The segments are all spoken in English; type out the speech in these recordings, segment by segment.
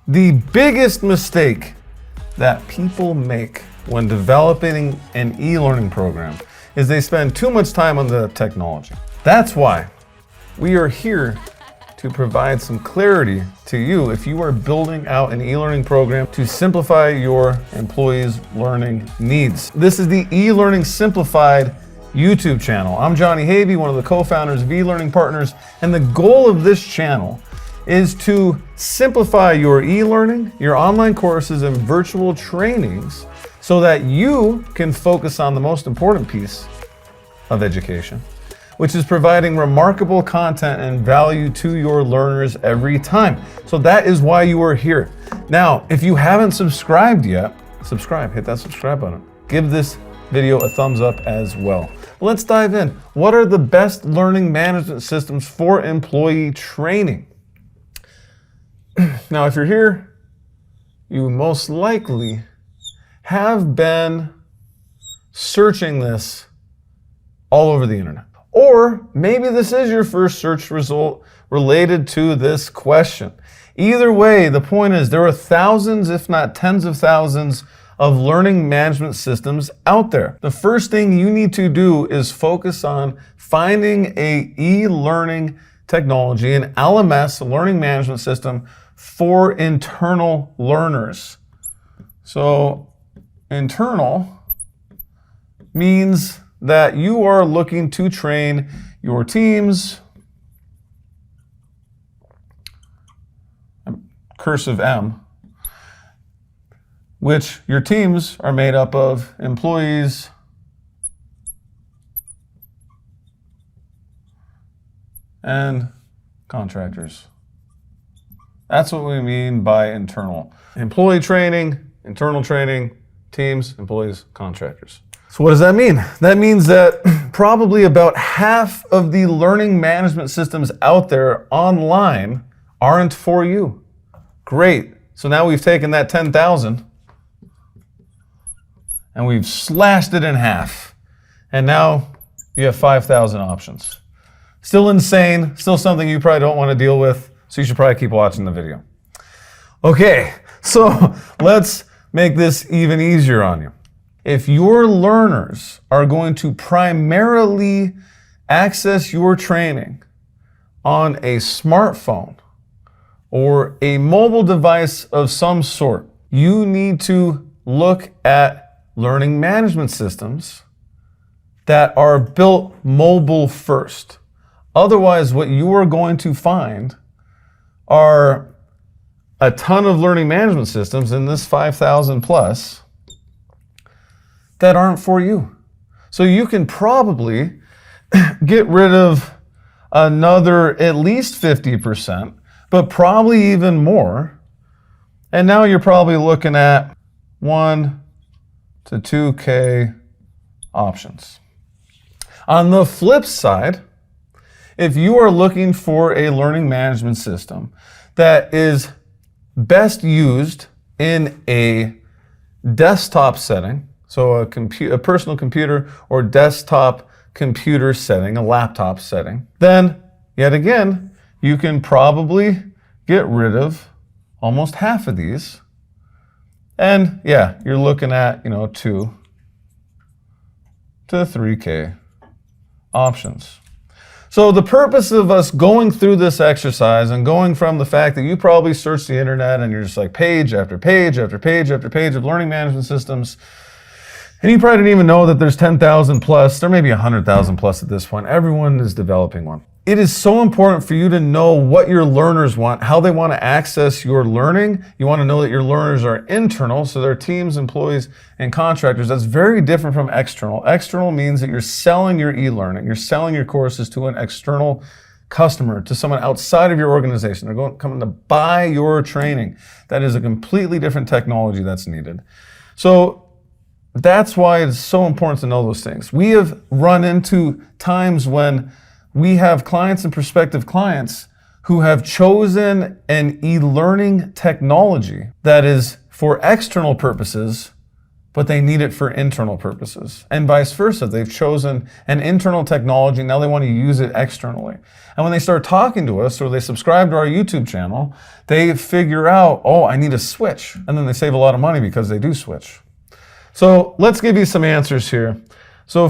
The biggest mistake that people make when developing an e-learning program is they spend too much time on the technology. That's why we are here to provide some clarity to you if you are building out an e-learning program to simplify your employees' learning needs. This is the eLearning Simplified YouTube channel. I'm Johnny Havey, one of the co-founders of eLearning Partners, and the goal of this channel is to simplify your e-learning, your online courses, and virtual trainings so that you can focus on the most important piece of education, which is providing remarkable content and value to your learners every time. So that is why you are here. Now, if you haven't subscribed yet, subscribe, hit that subscribe button. Give this video a thumbs up as well. Let's dive in. What are the best learning management systems for employee training? Now, if you're here, you most likely have been searching this all over the internet. Or maybe this is your first search result related to this question. Either way, the point is there are thousands, if not tens of thousands, of learning management systems out there. The first thing you need to do is focus on finding a e-learning technology, an LMS, a learning management system for internal learners. So internal means that you are looking to train your teams, cursive M, which your teams are made up of employees and contractors. That's what we mean by internal. Employee training, internal training, teams, employees, contractors. So what does that mean? That means that probably about half of the learning management systems out there online aren't for you. Great. So now we've taken that 10,000 and we've slashed it in half. And now you have 5,000 options. Still insane, still something you probably don't want to deal with, so you should probably keep watching the video. Okay, so let's make this even easier on you. If your learners are going to primarily access your training on a smartphone or a mobile device of some sort, you need to look at learning management systems that are built mobile first. Otherwise, what you are going to find are a ton of learning management systems in this 5,000 plus that aren't for you. So you can probably get rid of another at least 50%, but probably even more. And now you're probably looking at 1 to 2K options. On the flip side, if you are looking for a learning management system that is best used in a desktop setting, so a personal computer or desktop computer setting, a laptop setting, then yet again, you can probably get rid of almost half of these. And yeah, you're looking at, 2 to 3K options. So the purpose of us going through this exercise and going from the fact that you probably search the internet and you're just like page after page after page after page of learning management systems, and you probably didn't even know that there's 10,000 plus, there may be 100,000 plus at this point. Everyone is developing one. It is so important for you to know what your learners want, how they want to access your learning. You want to know that your learners are internal, so they're teams, employees, and contractors. That's very different from external. External means that you're selling your e-learning, you're selling your courses to an external customer, to someone outside of your organization. They're coming to buy your training. That is a completely different technology that's needed. So that's why it's so important to know those things. We have run into times when we have clients and prospective clients who have chosen an e-learning technology that is for external purposes, but they need it for internal purposes. And vice versa. They've chosen an internal technology, now they want to use it externally. And when they start talking to us or they subscribe to our YouTube channel, they figure out, oh, I need to switch. And then they save a lot of money because they do switch. So let's give you some answers here. So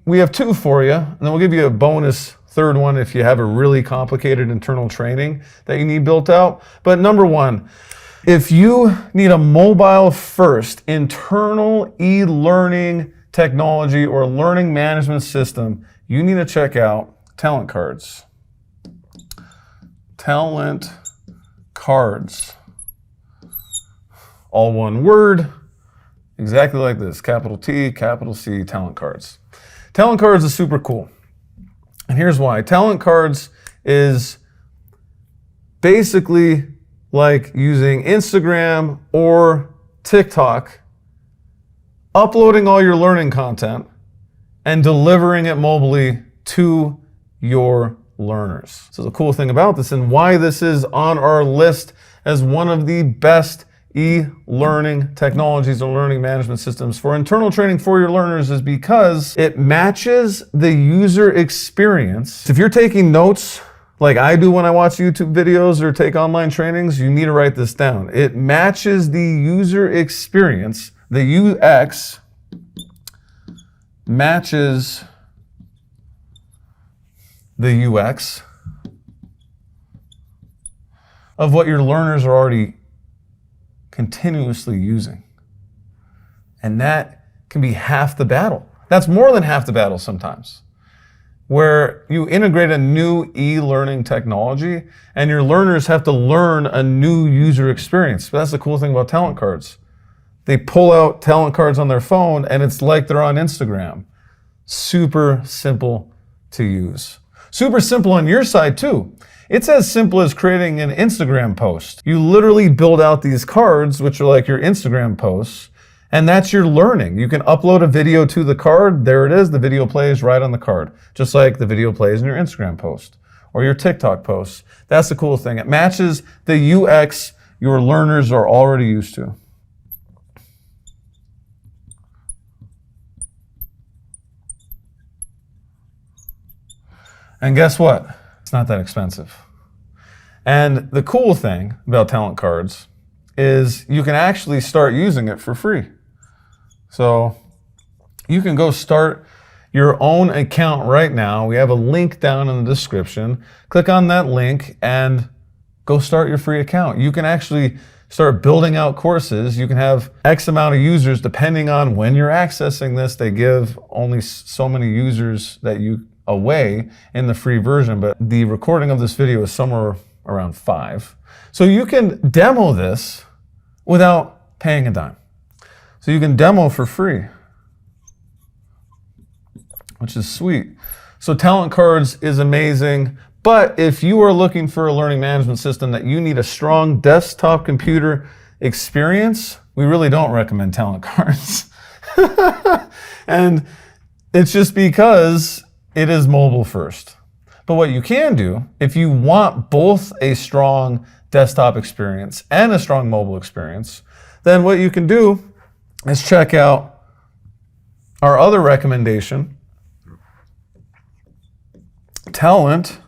we have 2 for you, and then we'll give you a bonus third one if you have a really complicated internal training that you need built out. But number 1, if you need a mobile first internal e-learning technology or learning management system, you need to check out TalentCards. TalentCards. All one word, exactly like this, capital T, capital C, TalentCards. TalentCards is super cool. And here's why. TalentCards is basically like using Instagram or TikTok, uploading all your learning content and delivering it mobily to your learners. So the cool thing about this and why this is on our list as one of the best e-learning technologies or learning management systems for internal training for your learners is because it matches the user experience. If you're taking notes like I do when I watch YouTube videos or take online trainings, you need to write this down. It matches the user experience. The UX matches the UX of what your learners are already continuously using. And that can be half the battle. That's more than half the battle sometimes. Where you integrate a new e-learning technology and your learners have to learn a new user experience. But that's the cool thing about TalentCards. They pull out TalentCards on their phone and it's like they're on Instagram. Super simple to use. Super simple on your side too. It's as simple as creating an Instagram post. You literally build out these cards, which are like your Instagram posts, and that's your learning. You can upload a video to the card. There it is. The video plays right on the card, just like the video plays in your Instagram post or your TikTok post. That's the cool thing. It matches the UX your learners are already used to. And guess what? It's not that expensive. And the cool thing about TalentCards is you can actually start using it for free. So you can go start your own account right now. We have a link down in the description. Click on that link and go start your free account. You can actually start building out courses. You can have X amount of users depending on when you're accessing this. They give only so many users that you away in the free version, but the recording of this video is somewhere around 5. So you can demo this without paying a dime. So you can demo for free, which is sweet. So TalentCards is amazing, but if you are looking for a learning management system that you need a strong desktop computer experience, we really don't recommend TalentCards. And it's just because it is mobile first. But what you can do, if you want both a strong desktop experience and a strong mobile experience, then what you can do is check out our other recommendation, TalentLMS.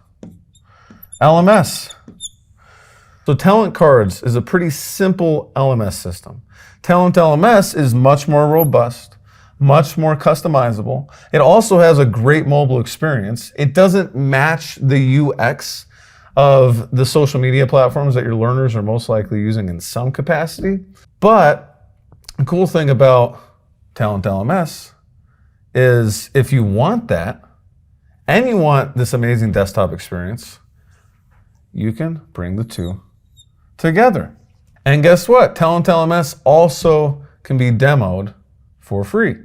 So TalentCards is a pretty simple LMS system. TalentLMS is much more robust, much more customizable. It also has a great mobile experience. It doesn't match the UX of the social media platforms that your learners are most likely using in some capacity. But the cool thing about TalentLMS is if you want that and you want this amazing desktop experience, you can bring the two together. And guess what? TalentLMS also can be demoed for free.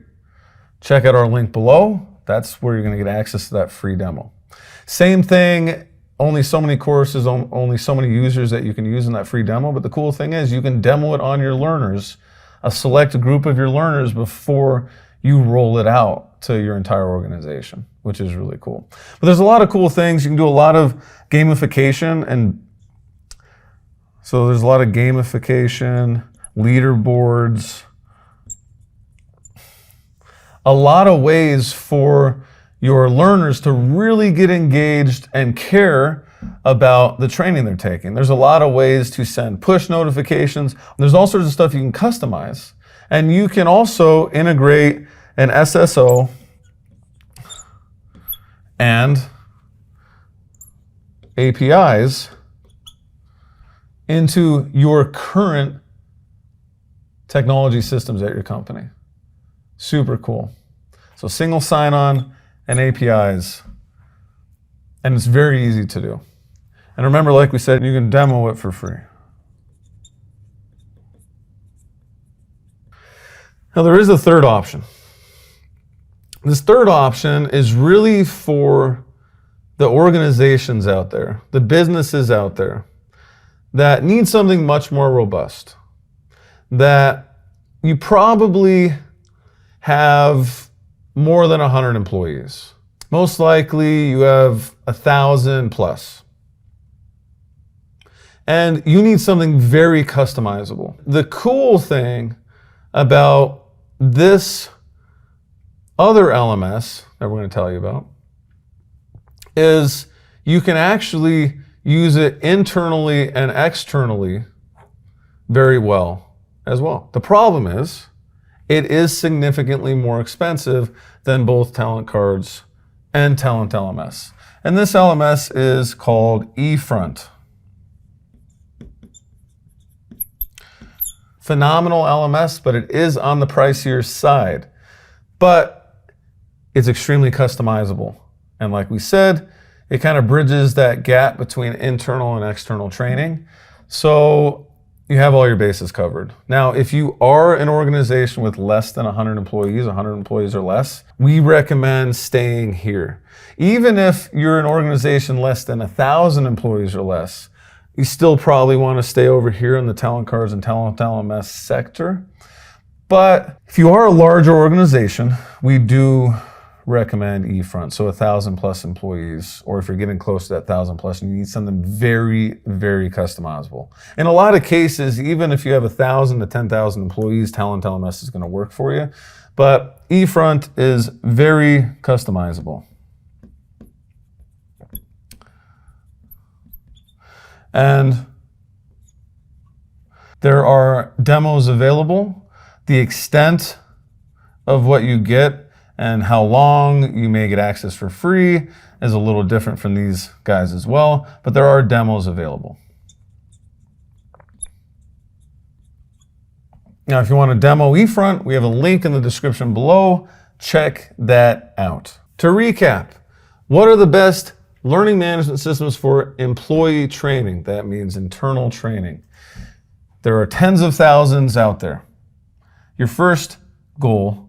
Check out our link below. That's where you're going to get access to that free demo. Same thing, only so many courses, only so many users that you can use in that free demo. But the cool thing is you can demo it on your learners, a select group of your learners before you roll it out to your entire organization, which is really cool. But there's a lot of cool things. You can do a lot of gamification. And so there's a lot of gamification, leaderboards, a lot of ways for your learners to really get engaged and care about the training they're taking. There's a lot of ways to send push notifications. There's all sorts of stuff you can customize. And you can also integrate an SSO and APIs into your current technology systems at your company. Super cool. So single sign-on and APIs, and it's very easy to do. And remember, like we said, you can demo it for free. Now there is a third option. This third option is really for the organizations out there, the businesses out there that need something much more robust, that you probably have more than 100 employees. Most likely you have 1,000 plus. And you need something very customizable. The cool thing about this other LMS that we're going to tell you about is you can actually use it internally and externally very well as well. The problem is it is significantly more expensive than both TalentCards and TalentLMS. And this LMS is called eFront. Phenomenal LMS, but it is on the pricier side. But it's extremely customizable. And like we said, it kind of bridges that gap between internal and external training. So you have all your bases covered. Now, if you are an organization with less than 100 employees or less, we recommend staying here. Even if you're an organization less than 1,000 employees or less, you still probably want to stay over here in the TalentCards and TalentLMS sector. But if you are a larger organization, we do recommend eFront, so 1,000 plus employees, or if you're getting close to that 1,000 plus, you need something very, very customizable. In a lot of cases, even if you have 1,000 to 10,000 employees, TalentLMS is going to work for you. But eFront is very customizable. And there are demos available. The extent of what you get and how long you may get access for free is a little different from these guys as well, but there are demos available. Now, if you want to demo eFront, we have a link in the description below. Check that out. To recap, what are the best learning management systems for employee training? That means internal training. There are tens of thousands out there. Your first goal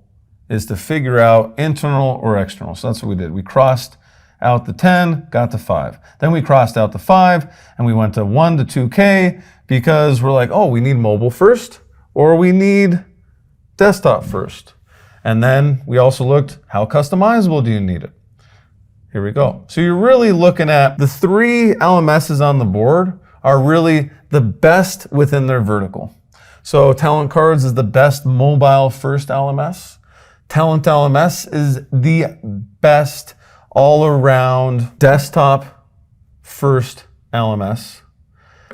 is to figure out internal or external. So that's what we did. We crossed out the 10, got to 5. Then we crossed out the 5 and we went to 1 to 2K because we're like, oh, we need mobile first or we need desktop first. And then we also looked, how customizable do you need it? Here we go. So you're really looking at the 3 LMSs on the board are really the best within their vertical. So TalentCards is the best mobile first LMS. TalentLMS is the best all around desktop first LMS.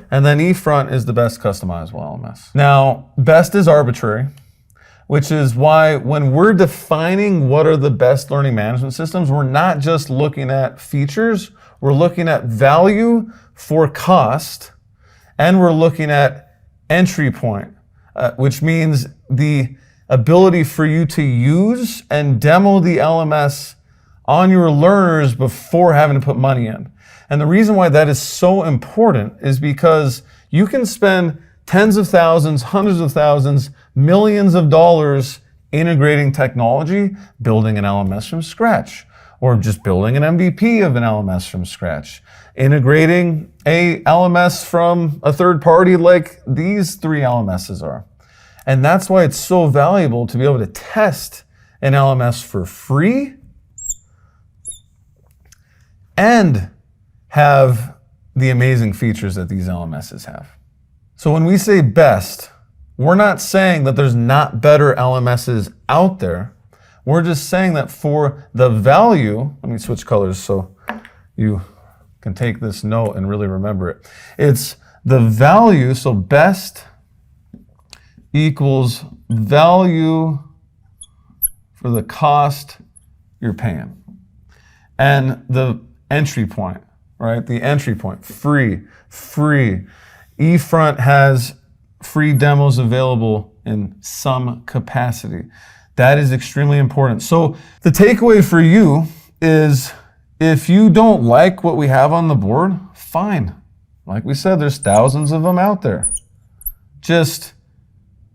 And then eFront is the best customizable LMS. Now, best is arbitrary, which is why when we're defining what are the best learning management systems, we're not just looking at features, we're looking at value for cost, and we're looking at entry point, which means the ability for you to use and demo the LMS on your learners before having to put money in. And the reason why that is so important is because you can spend tens of thousands, hundreds of thousands, millions of dollars integrating technology, building an LMS from scratch, or just building an MVP of an LMS from scratch, integrating a LMS from a third party like these 3 LMSs are. And that's why it's so valuable to be able to test an LMS for free and have the amazing features that these LMSs have. So when we say best, we're not saying that there's not better LMSs out there. We're just saying that for the value, let me switch colors so you can take this note and really remember it. It's the value, so best equals value for the cost you're paying. And the entry point, right? The entry point, free. eFront has free demos available in some capacity. That is extremely important. So the takeaway for you is if you don't like what we have on the board, fine. Like we said, there's thousands of them out there. Just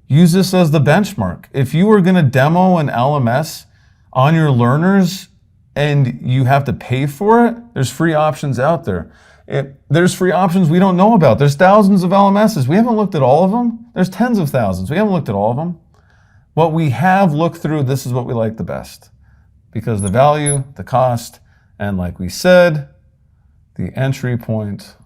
use this as the benchmark. If you were going to demo an LMS on your learners and you have to pay for it, there's free options out there. There's free options we don't know about. There's thousands of LMSs. We haven't looked at all of them. There's tens of thousands. We haven't looked at all of them. What we have looked through, this is what we like the best. Because the value, the cost, and like we said, the entry point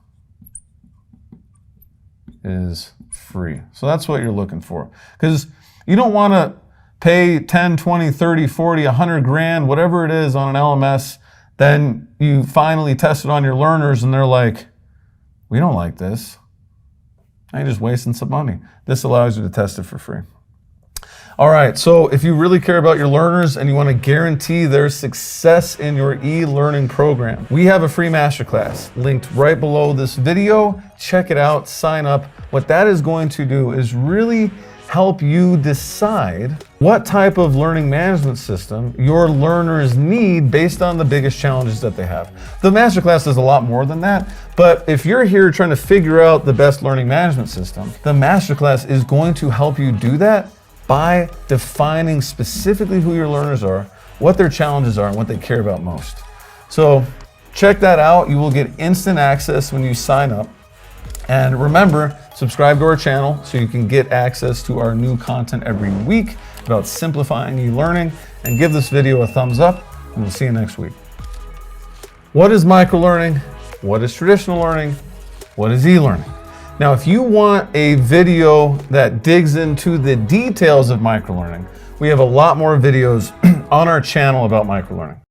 is free. So that's what you're looking for. Because you don't want to pay 10, 20, 30, 40, 100 grand, whatever it is on an LMS, then you finally test it on your learners and they're like, we don't like this. Now you're just wasting some money. This allows you to test it for free. All right, so if you really care about your learners and you want to guarantee their success in your e-learning program, we have a free masterclass linked right below this video. Check it out, sign up. What that is going to do is really help you decide what type of learning management system your learners need based on the biggest challenges that they have. The masterclass is a lot more than that, but if you're here trying to figure out the best learning management system, the masterclass is going to help you do that by defining specifically who your learners are, what their challenges are, and what they care about most. So check that out. You will get instant access when you sign up. And remember, subscribe to our channel so you can get access to our new content every week about simplifying e-learning, and give this video a thumbs up, and we'll see you next week. What is microlearning? What is traditional learning? What is e-learning? Now, if you want a video that digs into the details of microlearning, we have a lot more videos on our channel about microlearning.